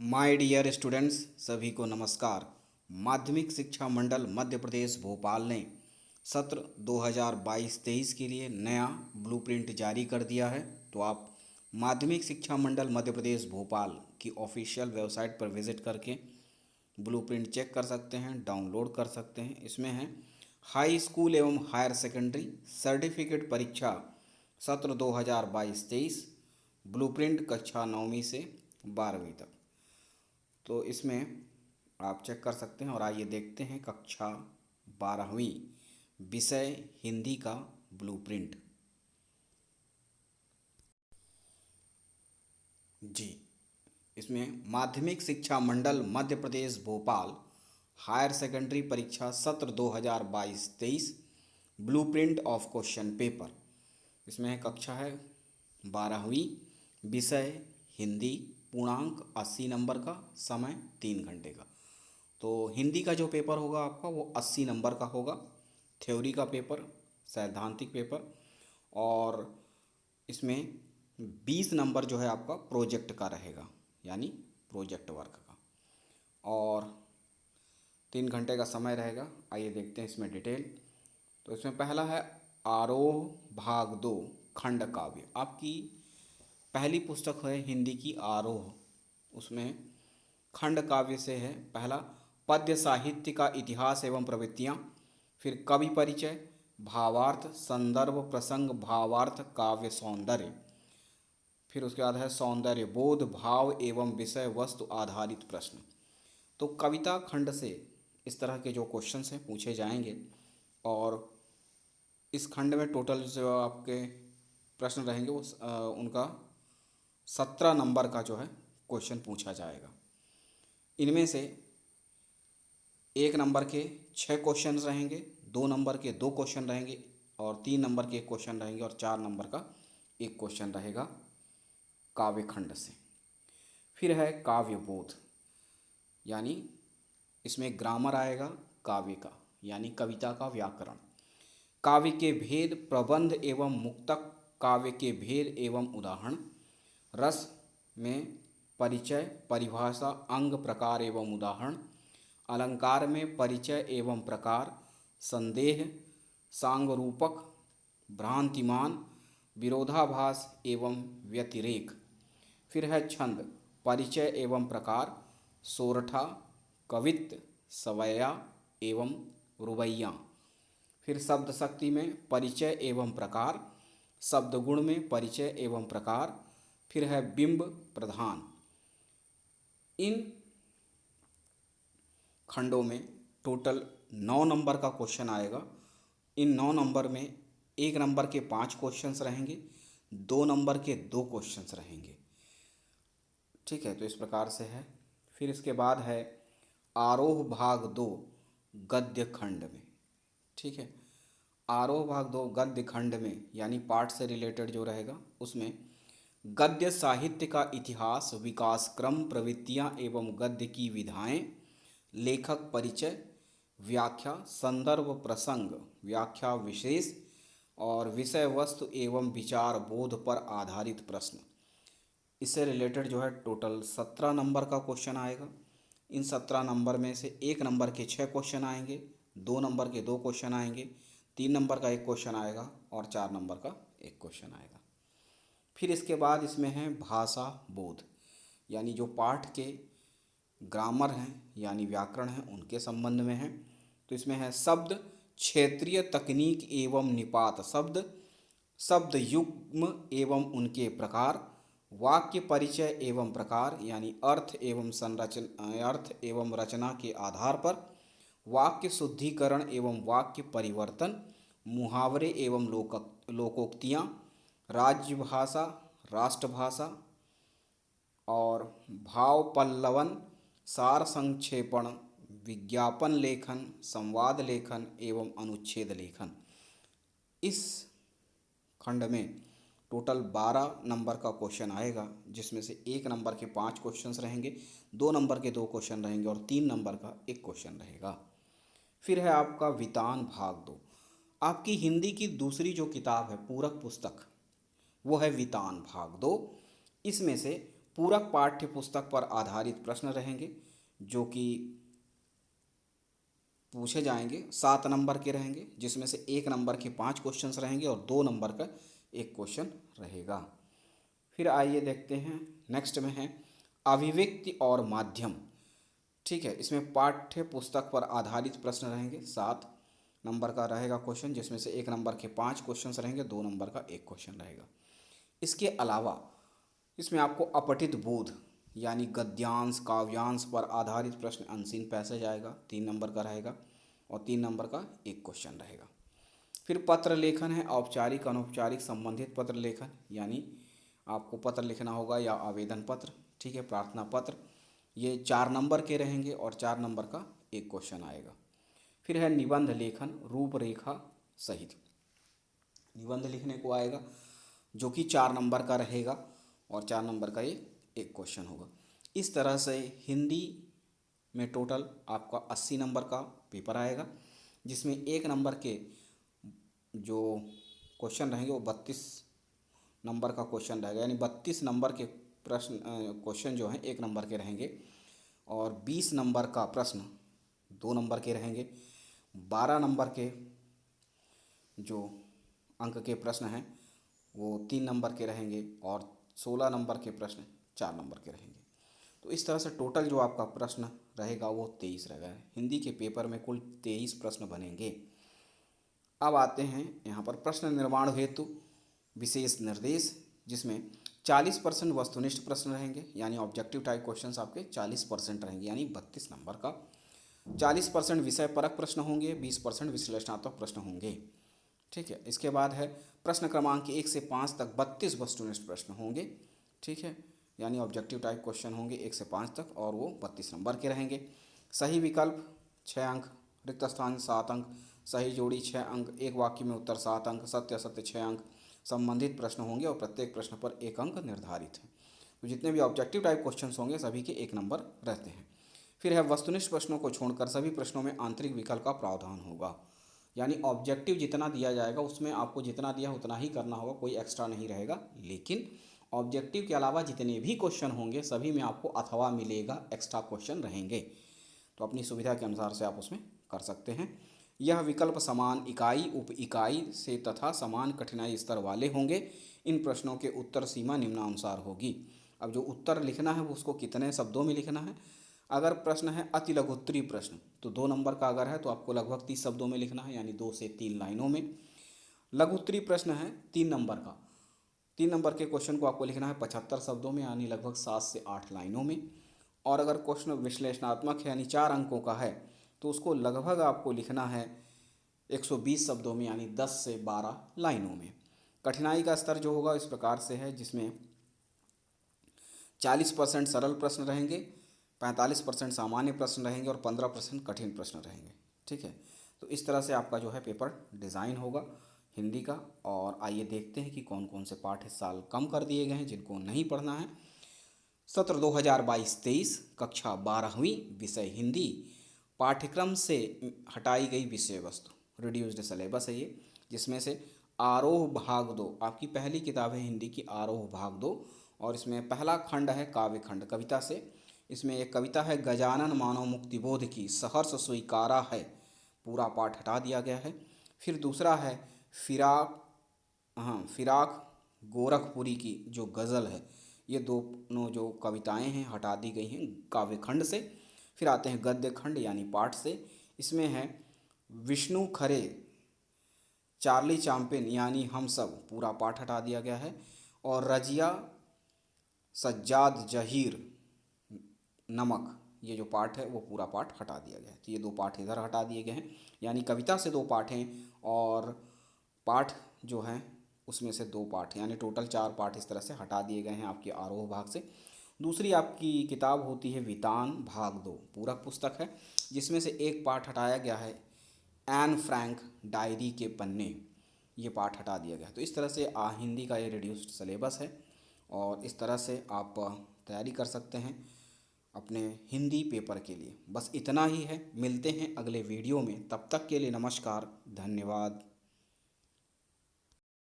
My dear students, सभी को नमस्कार। माध्यमिक शिक्षा मंडल मध्य प्रदेश भोपाल ने सत्र 2022-23 के लिए नया ब्लूप्रिंट जारी कर दिया है। तो आप माध्यमिक शिक्षा मंडल मध्य प्रदेश भोपाल की ऑफिशियल वेबसाइट पर विजिट करके ब्लूप्रिंट चेक कर सकते हैं, डाउनलोड कर सकते हैं। इसमें है हाई स्कूल एवं हायर सेकेंडरी सर्टिफिकेट परीक्षा सत्र 2022-23 ब्लूप्रिंट कक्षा 9वीं से 12वीं तक। तो इसमें आप चेक कर सकते हैं। और आइए देखते हैं कक्षा 12वीं विषय हिंदी का ब्लूप्रिंट। जी, इसमें माध्यमिक शिक्षा मंडल मध्य प्रदेश भोपाल हायर सेकेंडरी परीक्षा सत्र 2022-23 ब्लूप्रिंट ऑफ क्वेश्चन पेपर। इसमें कक्षा है 12वीं, विषय हिंदी, पूर्णांक 80 नंबर का, समय 3 घंटे का। तो हिंदी का जो पेपर होगा आपका वो 80 नंबर का होगा, थ्योरी का पेपर, सैद्धांतिक पेपर। और इसमें 20 नंबर जो है आपका प्रोजेक्ट का रहेगा, यानी प्रोजेक्ट वर्क का। और 3 घंटे का समय रहेगा। आइए देखते हैं इसमें डिटेल। तो इसमें पहला है आरोह भाग 2 खंड काव्य। आपकी पहली पुस्तक है हिंदी की आरोह, उसमें खंड काव्य से है। पहला पद्य साहित्य का इतिहास एवं प्रवृत्तियाँ, फिर कवि परिचय, भावार्थ, संदर्भ, प्रसंग, भावार्थ, काव्य सौंदर्य, फिर उसके बाद है सौंदर्य बोध, भाव एवं विषय वस्तु आधारित प्रश्न। तो कविता खंड से इस तरह के जो क्वेश्चंस हैं पूछे जाएंगे। और इस खंड में टोटल जो आपके प्रश्न रहेंगे वो उनका 17 नंबर का जो है क्वेश्चन पूछा जाएगा। इनमें से 1 नंबर के 6 क्वेश्चन रहेंगे, 2 नंबर के 2 क्वेश्चन रहेंगे, और 3 नंबर के 1 क्वेश्चन रहेंगे, और 4 नंबर का 1 क्वेश्चन रहेगा काव्य खंड से। फिर है काव्य बोध, यानी इसमें ग्रामर आएगा काव्य का, यानी कविता का व्याकरण, काव्य के भेद, प्रबंध एवं मुक्तक, काव्य के भेद एवं उदाहरण, रस में परिचय, परिभाषा, अंग, प्रकार एवं उदाहरण, अलंकार में परिचय एवं प्रकार, संदेह, सांगरूपक, भ्रांतिमान, विरोधाभास एवं व्यतिरेक। फिर है छंद, परिचय एवं प्रकार, सोरठा, कवित्त, सवैया एवं रुबैयाँ। फिर शब्द शक्ति में परिचय एवं प्रकार, शब्द गुण में परिचय एवं प्रकार। फिर है बिंब प्रधान। इन खंडों में टोटल 9 नंबर का क्वेश्चन आएगा। इन 9 नंबर में 1 नंबर के 5 क्वेश्चंस रहेंगे, 2 नंबर के 2 क्वेश्चंस रहेंगे। ठीक है, तो इस प्रकार से है। फिर इसके बाद है आरोह भाग 2 गद्य खंड में। ठीक है, आरोह भाग 2 गद्य खंड में, यानी पाठ से रिलेटेड जो रहेगा उसमें गद्य साहित्य का इतिहास, विकास क्रम, प्रवृत्तियाँ एवं गद्य की विधाएं, लेखक परिचय, व्याख्या, संदर्भ, प्रसंग, व्याख्या विशेष, और विषय वस्तु एवं विचार बोध पर आधारित प्रश्न। इससे रिलेटेड जो है टोटल 17 नंबर का क्वेश्चन आएगा। इन 17 नंबर में से 1 नंबर के 6 क्वेश्चन आएंगे, 2 नंबर के 2 क्वेश्चन आएंगे, 3 नंबर का 1 क्वेश्चन आएगा, और 4 नंबर का 1 क्वेश्चन आएगा। फिर इसके बाद इसमें है भाषा बोध, यानी जो पाठ के ग्रामर हैं यानी व्याकरण हैं उनके संबंध में है। तो इसमें है शब्द, क्षेत्रीय तकनीक एवं निपात शब्द, शब्द युग्म एवं उनके प्रकार, वाक्य परिचय एवं प्रकार, यानी अर्थ एवं संरचना, अर्थ एवं रचना के आधार पर, वाक्य शुद्धिकरण एवं वाक्य परिवर्तन, मुहावरे एवं लोकोक्तियाँ, राज्यभाषा, राष्ट्रभाषा, और भाव पल्लवन, सार संक्षेपण, विज्ञापन लेखन, संवाद लेखन एवं अनुच्छेद लेखन। इस खंड में टोटल 12 नंबर का क्वेश्चन आएगा, जिसमें से 1 नंबर के 5 क्वेश्चंस रहेंगे, 2 नंबर के 2 क्वेश्चन रहेंगे, और 3 नंबर का 1 क्वेश्चन रहेगा। फिर है आपका वितान भाग 2। आपकी हिंदी की दूसरी जो किताब है पूरक पुस्तक, वो है वितान भाग 2। इसमें से पूरक पाठ्य पुस्तक पर आधारित प्रश्न रहेंगे जो कि पूछे जाएंगे। 7 नंबर के रहेंगे जिसमें से 1 नंबर के 5 क्वेश्चंस रहेंगे और 2 नंबर का एक क्वेश्चन रहेगा। फिर आइए देखते हैं नेक्स्ट में है अभिव्यक्ति और माध्यम। ठीक है, इसमें पाठ्य पुस्तक पर आधारित प्रश्न रहेंगे। 7 नंबर का रहेगा क्वेश्चन जिसमें से 1 नंबर के 5 क्वेश्चंस रहेंगे, 2 नंबर का एक क्वेश्चन रहेगा। इसके अलावा इसमें आपको अपठित बोध यानी गद्यांश काव्यांश पर आधारित प्रश्न अनसीन पैसेज आएगा, 3 नंबर का रहेगा और 3 नंबर का एक क्वेश्चन रहेगा। फिर पत्र लेखन है, औपचारिक अनौपचारिक संबंधित पत्र लेखन, यानी आपको पत्र लिखना होगा या आवेदन पत्र, ठीक है, प्रार्थना पत्र, ये 4 नंबर के रहेंगे और 4 नंबर का एक क्वेश्चन आएगा। फिर है निबंध लेखन रूपरेखा सहित, निबंध लिखने को आएगा जो कि 4 नंबर का रहेगा और 4 नंबर का ये एक क्वेश्चन होगा। इस तरह से हिंदी में टोटल आपका 80 नंबर का पेपर आएगा जिसमें 1 नंबर के जो क्वेश्चन रहेंगे वो 32 नंबर का क्वेश्चन रहेगा, यानी 32 नंबर के प्रश्न क्वेश्चन जो हैं 1 नंबर के रहेंगे और 20 नंबर का प्रश्न 2 नंबर के रहेंगे। 12 नंबर के जो अंक के प्रश्न हैं वो 3 नंबर के रहेंगे और 16 नंबर के प्रश्न 4 नंबर के रहेंगे। तो इस तरह से टोटल जो आपका प्रश्न रहेगा वो 23 रहेगा। हिंदी के पेपर में कुल 23 प्रश्न बनेंगे। अब आते हैं यहाँ पर प्रश्न निर्माण हेतु विशेष निर्देश, जिसमें 40% वस्तुनिष्ठ प्रश्न रहेंगे, यानी ऑब्जेक्टिव टाइप क्वेश्चंस आपके 40% रहेंगे, यानी 32 नंबर का। 40% विषय परक प्रश्न होंगे, 20% विश्लेषणात्मक प्रश्न होंगे। ठीक है, इसके बाद है प्रश्न क्रमांक 1 से 5 तक 32 वस्तुनिष्ठ प्रश्न होंगे। ठीक है, यानी ऑब्जेक्टिव टाइप क्वेश्चन होंगे 1 से 5 तक और वो 32 नंबर के रहेंगे। सही विकल्प 6 अंक, रिक्त स्थान 7 अंक, सही जोड़ी 6 अंक, एक वाक्य में उत्तर 7 अंक, सत्य असत्य 6 अंक, संबंधित प्रश्न होंगे और प्रत्येक प्रश्न पर 1 अंक निर्धारित है। तो जितने भी ऑब्जेक्टिव टाइप क्वेश्चंस होंगे सभी के 1 नंबर रहते हैं। फिर है वस्तुनिष्ठ प्रश्नों को छोड़कर सभी प्रश्नों में आंतरिक विकल्प का प्रावधान होगा, यानी ऑब्जेक्टिव जितना दिया जाएगा उसमें आपको जितना दिया उतना ही करना होगा, कोई एक्स्ट्रा नहीं रहेगा। लेकिन ऑब्जेक्टिव के अलावा जितने भी क्वेश्चन होंगे सभी में आपको अथवा मिलेगा, एक्स्ट्रा क्वेश्चन रहेंगे, तो अपनी सुविधा के अनुसार से आप उसमें कर सकते हैं। यह विकल्प समान इकाई उप इकाई से तथा समान कठिनाई स्तर वाले होंगे। इन प्रश्नों के उत्तर सीमा निम्नानुसार होगी। अब जो उत्तर लिखना है वो उसको कितने शब्दों में लिखना है। अगर प्रश्न है अति लघुत्तरीय प्रश्न तो 2 नंबर का अगर है तो आपको लगभग 30 शब्दों में लिखना है, यानी 2 से 3 लाइनों में। लघुत्तरीय प्रश्न है 3 नंबर का, 3 नंबर के क्वेश्चन को आपको लिखना है 75 शब्दों में, यानी लगभग 7 से 8 लाइनों में। और अगर क्वेश्चन विश्लेषणात्मक है यानी 4 अंकों का है तो उसको लगभग आपको लिखना है 120 शब्दों में, यानी 10 से 12 लाइनों में। कठिनाई का स्तर जो होगा इस प्रकार से है, जिसमें 40% सरल प्रश्न रहेंगे, 45% सामान्य प्रश्न रहेंगे और 15% कठिन प्रश्न रहेंगे। ठीक है, तो इस तरह से आपका जो है पेपर डिज़ाइन होगा हिंदी का। और आइए देखते हैं कि कौन कौन से पाठ इस साल कम कर दिए गए हैं जिनको नहीं पढ़ना है। सत्र 2022-23 कक्षा 12वीं विषय हिंदी पाठ्यक्रम से हटाई गई विषय वस्तु, रिड्यूस्ड सिलेबस है ये, जिसमें से आरोह भाग 2 आपकी पहली किताब है हिंदी की, आरोह भाग 2, और इसमें पहला खंड है काव्य खंड कविता से। इसमें एक कविता है गजानन मानव मुक्ति बोध की सहर्ष स्वीकारा है, पूरा पाठ हटा दिया गया है। फिर दूसरा है फिराक गोरखपुरी की जो गज़ल है, ये दोनों जो कविताएं हैं हटा दी गई हैं काव्य खंड से। फिर आते हैं गद्य खंड यानी पाठ से। इसमें है विष्णु खरे चार्ली चैंपियन यानी हम सब, पूरा पाठ हटा दिया गया है। और रजिया सज्जाद जहीर नमक, ये जो पाठ है वो पूरा पाठ हटा दिया गया है। तो ये 2 पाठ इधर हटा दिए गए हैं, यानी कविता से 2 पाठ हैं और पाठ जो हैं उसमें से 2 पाठ, यानी टोटल 4 पाठ इस तरह से हटा दिए गए हैं आपके आरोह भाग से। दूसरी आपकी किताब होती है वितान भाग 2, पूरक पुस्तक है, जिसमें से एक पाठ हटाया गया है एन फ्रैंक डायरी के पन्ने, ये पाठ हटा दिया गया है। तो इस तरह से हिंदी का ये रिड्यूस्ड सिलेबस है और इस तरह से आप तैयारी कर सकते हैं अपने हिंदी पेपर के लिए। बस इतना ही है, मिलते हैं अगले वीडियो में, तब तक के लिए नमस्कार, धन्यवाद।